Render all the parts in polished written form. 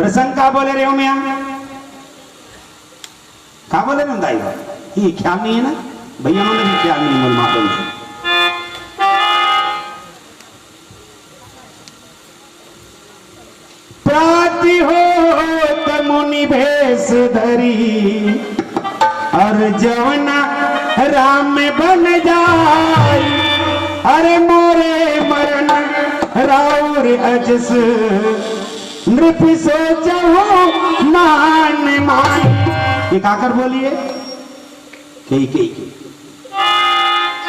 प्रसंग का बोले रहे हो मियाँ, का बोले ना दाई ये ख्याल नहीं है ना भैया, उन्होंने भी ख्याल नहीं बोल माता से। प्राति हो मुनि भेष धरी और जवना राम बन जाय, अरे मोरे मरण राउर अजस नृप सोचहु मान मान। ये काकर बोलिए कई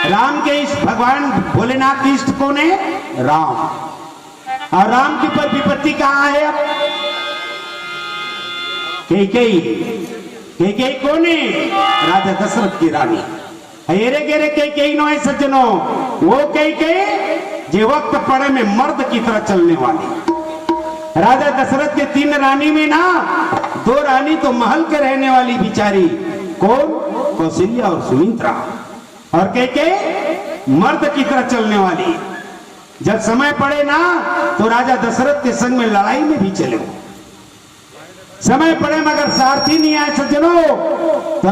राम के इष्ट, भगवान भोलेनाथ के इष्ट कौन है? राम। और राम के पर विपत्ति कहां है? अब कई कौन है? राजा दशरथ की रानी। हेरे गेरे कई नो है सज्जनों, वो कई जे वक्त पड़े में मर्द की तरह चलने वाली। राजा दशरथ के 3 रानी में ना 2 रानी तो महल के रहने वाली बिचारी, कौन? कौशल्या और सुमित्रा। और कई मर्द की तरह चलने वाली। जब समय पड़े ना तो राजा दशरथ के संग में लड़ाई में भी चले। समय पड़े मगर सारथी नहीं आए सज्जनों, तो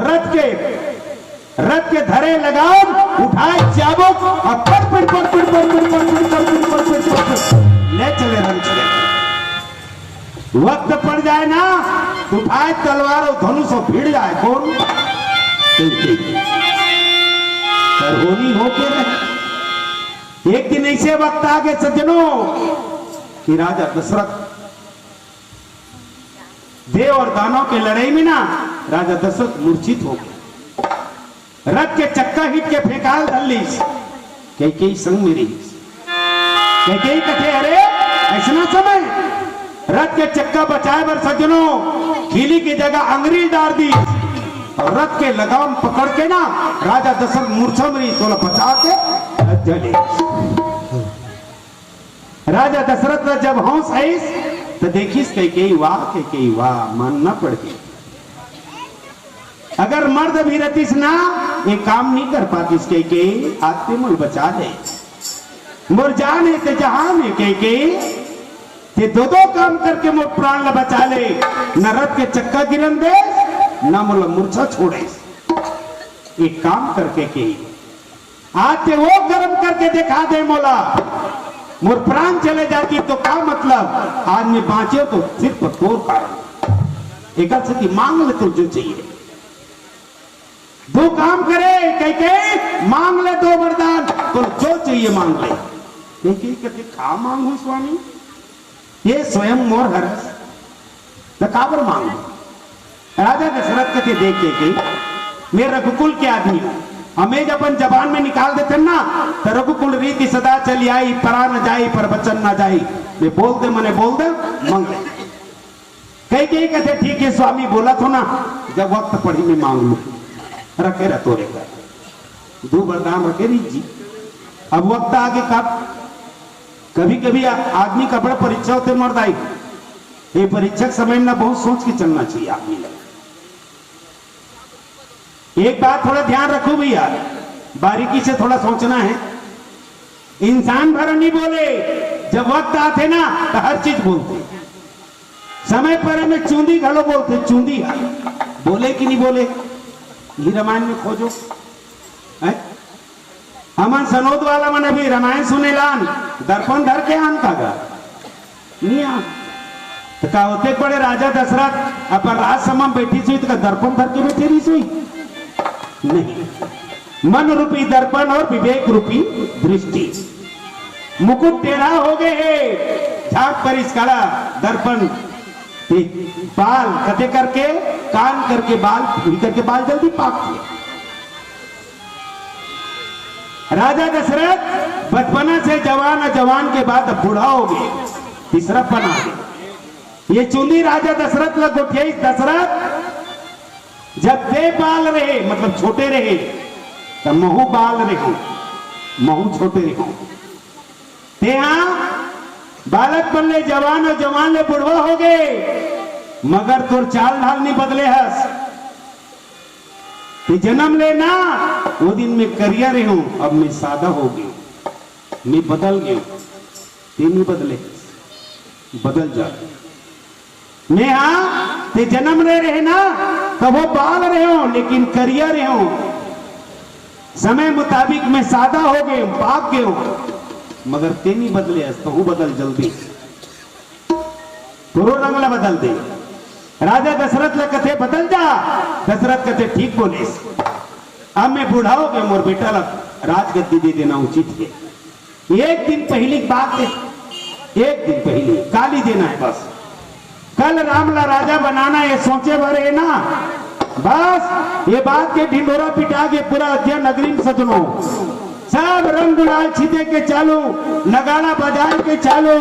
रथ के धरे लगाम उठाए चाबुक और पट ले चले रन चले। वक्त पड़ जाए ना तो उठाए तलवार और धनुष और भिड़ जाए। कौन? पर होनी हो के नहीं। एक दिन ऐसे वक्त आ गए सज्जनों कि राजा दशरथ देव और दानव के लड़ाई में ना राजा दशरथ मूर्छित हो गए। रथ के चक्का हिट के फेंकाल दल्लीस कई संग मेरी कई कथे। अरे ऐसा समय रथ के चक्का बचाए बर सज्जनों खीली की जगह अंगरी डाल दी और रथ के लगाम पकड़ के ना राजा दशरथ मूर्छा मरी, तोला बचा के जले। राजा दशरथ जब हौस आईस तो देखिस कई वाह मानना पड़ गई। अगर मर्द भी रतीस ना ये काम नहीं कर पातीस कई आते मुल बचा ले। मोर जान है ते जहान है कई ते दो काम करके मोर प्राण ला बचा ले। न रथ के चक्का गिरन दे न मोला मूर्छा छोड़े। एक काम करके कई आते वो कर्म करके दिखा दे मोला, मोर प्राण चले जाती तो क्या मतलब? आज में बांचे तो सिर्फ तोर कारण। एक से मांग ले तो जो चाहिए। 2 काम करे कई मांग ले 2 वरदान, तो जो चाहिए मांग ले। कहते खा मांगू स्वामी, ये स्वयं मोर हरस न काबर मांग। राजा दशरथ कहते देख के मैं रघुकुल के आदमी हूं, हमें अपन जबान में निकाल देते ना तो रघुकुल रीति सदा चली आई, परा न जाई पर बचन न जाई। मैं बोल दे मने बोल दे मांग ले। कई कहते ठीक है स्वामी बोला तो ना, जब वक्त पड़ी मैं मांग लू। रखे रह तोरे कर 2 वरदान रखे रीत जी। अब वक्त आगे कभी कभी आदमी का बड़ा परीक्षा होते मर्द आई। ये परीक्षा के समय में बहुत सोच के चलना चाहिए आदमी लगे। एक बात थोड़ा ध्यान रखो भैया, बारीकी से थोड़ा सोचना है। इंसान भर नहीं बोले, जब वक्त आते ना तो हर चीज बोलते। समय पर में चूंदी घलो बोलते, चूंदी बोले कि नहीं बोले ये रामायण में खोजो। हमन सनोद वाला मन अभी रामायण सुने लान दर्पण धर के आन का गा नहीं आ तो का होते पड़े राजा दशरथ अपन राज समम बैठी सुई तो दर्पण धर के बैठे रही सुई नहीं। मन रूपी दर्पण और विवेक रूपी दृष्टि। मुकुट टेढ़ा हो गए झाग पर इस काला दर्पण, बाल कटे करके कान करके बाल करके बाल जल्दी पाकते। राजा दशरथ बचपना से जवान और जवान के बाद बूढ़ा हो गए, तीसरा पन आ गया। ये चुनी राजा दशरथ लग उठे। दशरथ जब दे बाल रहे मतलब छोटे रहे तब महू बाल रहे, महू छोटे रहे। ते बालक बन ले जवान और जवान ले बुढ़वा हो गए, मगर तोर चाल ढाल नहीं बदले हस। ते जन्म लेना वो दिन में करिया रही हूं, अब मैं सादा हो गया, मैं बदल गया। ते नहीं बदले, बदल जा। नेहा ते जन्म रहे ना तो वो बाल रहे हो लेकिन करियर रहे हो समय मुताबिक मैं सादा हो गए पाप गए हो मगर ते नहीं बदले तो हूँ बदल जल्दी पूरो रंगला बदल दे राजा दशरथ ला कथे बदल जा दशरथ कथे ठीक बोले अब मैं बूढ़ा हो गया मोर बेटा ला राजगद्दी दे देना उचित है एक दिन पहली बात है एक दिन पहले गाली देना है बस कल रामला राजा बनाना ये सोचे भरे है ना बस ये बात के ढिंडोरा पिटा के पूरा अयोध्या नगरी में सजनो सब रंग गुलाल छिते के चालू नगाड़ा बजाए के चालू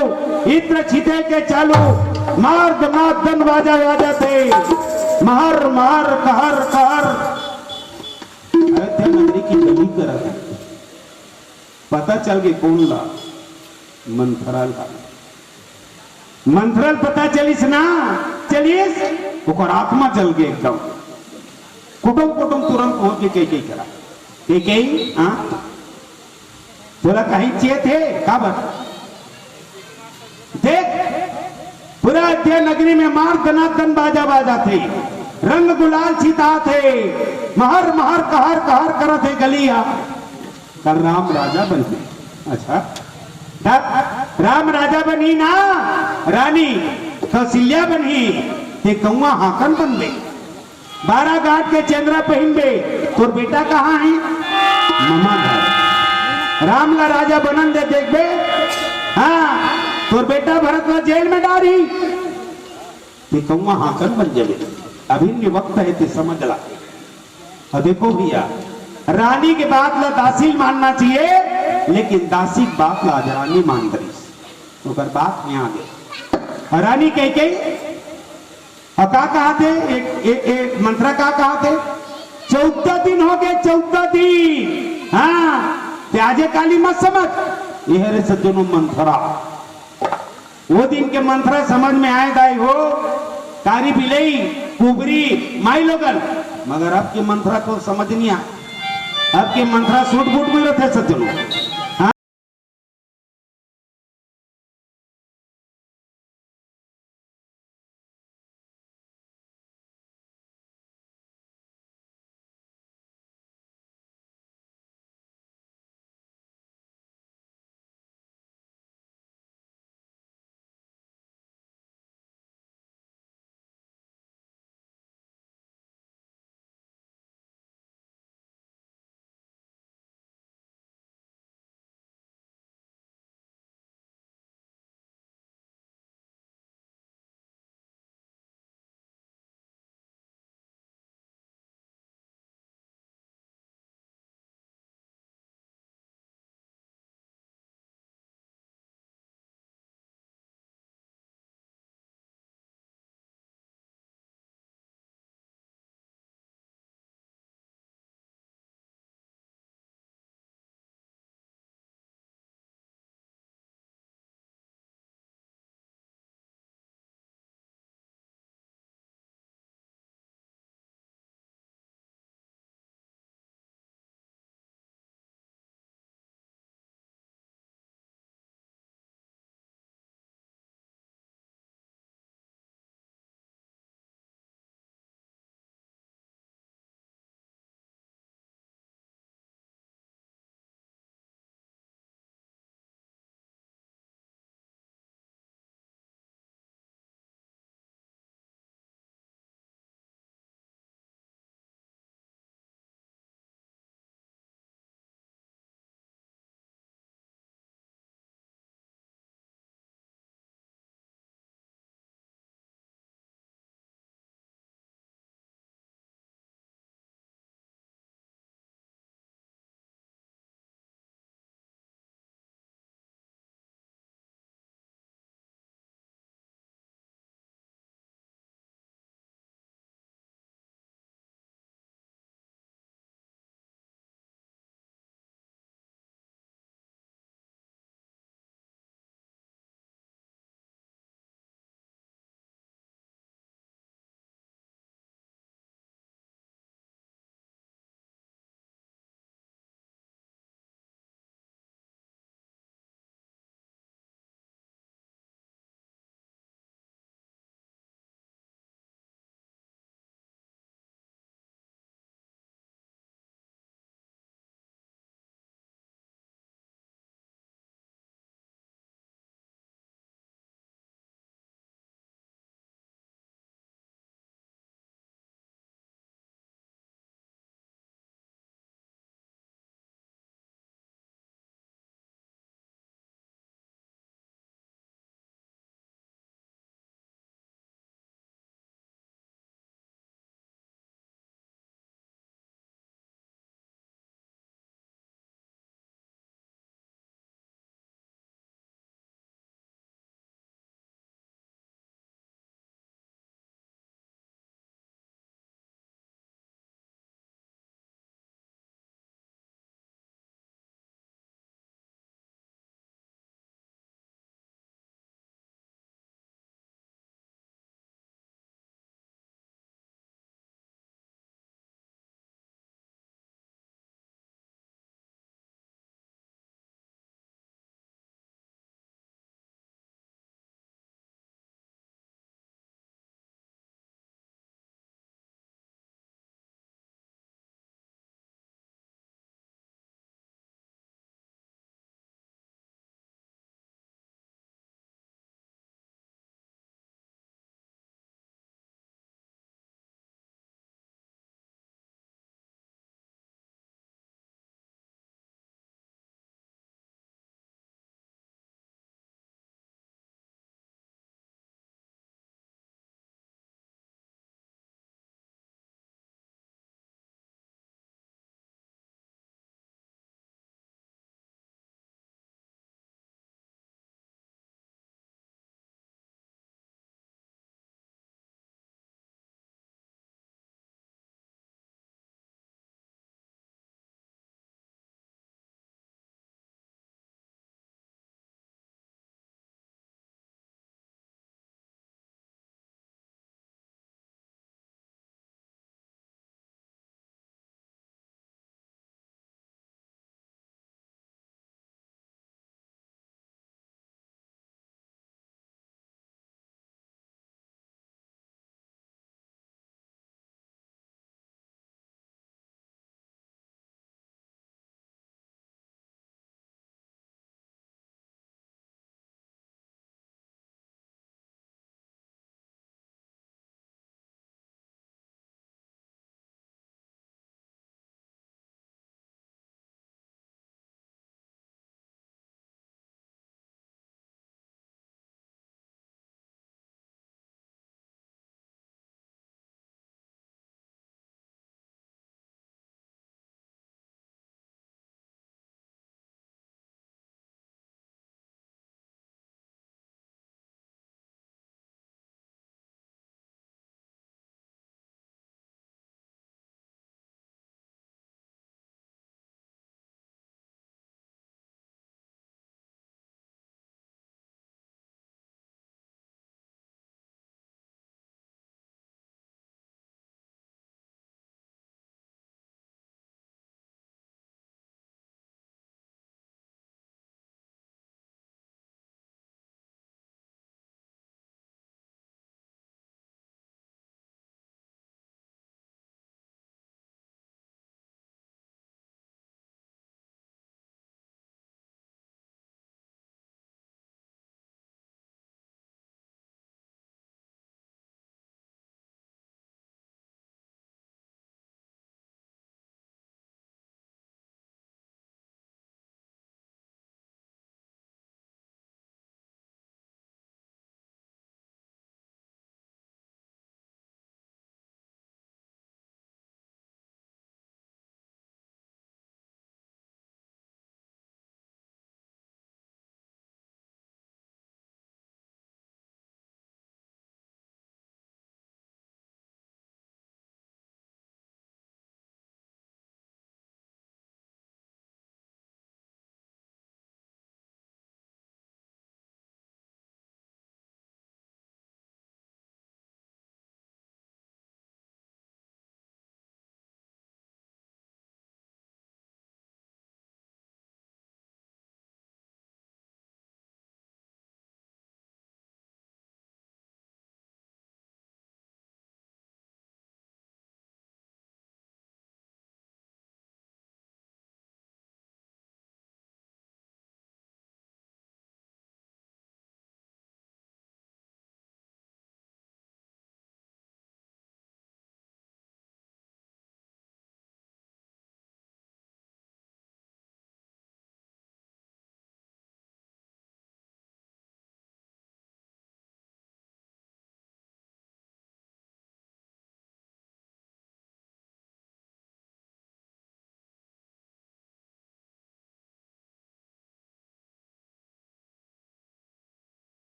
इत्र छिते के चालू मार दन बाजा बाजा थे महर महर कहर कहर अयोध्या नगरी की गली करा पता चल गए कौन ला मंथराल का मंथराल पता चलिस ना चलिस ओकर आत्मा चल गए एकदम कुटुम कुटुम तुरंत पहुंच के कई करा कई हाँ बोला कहीं चेत है काबर देख पूरा अयोध्या नगरी में मार दनादन बाजा बाजा थे रंग गुलाल छिता थे महर महर कहर कहर करा थे गलिया कल राम राजा बन गए अच्छा राम राजा बनी ना रानी कौशल्या बनी ते कौआ हाकन बन गई 12 गांठ के चंद्रा पहन गए तोर बेटा कहाँ है ममा घर रामला राजा बनन दे देख बे हाँ तोर बेटा भरत ला जेल में डारी ते कौआ हाकन बन जावे अभी वक्त है ते समझ ला और देखो भैया रानी के बात ला दासी मानना चाहिए लेकिन दासी बात ला रानी मान रही तो कर बात में आ गई रानी कह के और का कहा थे एक मंत्रा का कहा थे 14 दिन हो गए 14 दिन हाँ त्याजे काली मत समझ यह रे सज्जनों मंत्रा वो दिन के मंत्रा समझ में आए दाई हो कारी बिलई कुबरी माई लोगन मगर अब के मंत्रा को समझ नहीं आ अब के मंत्रा सूट बूट में रहते सज्जनों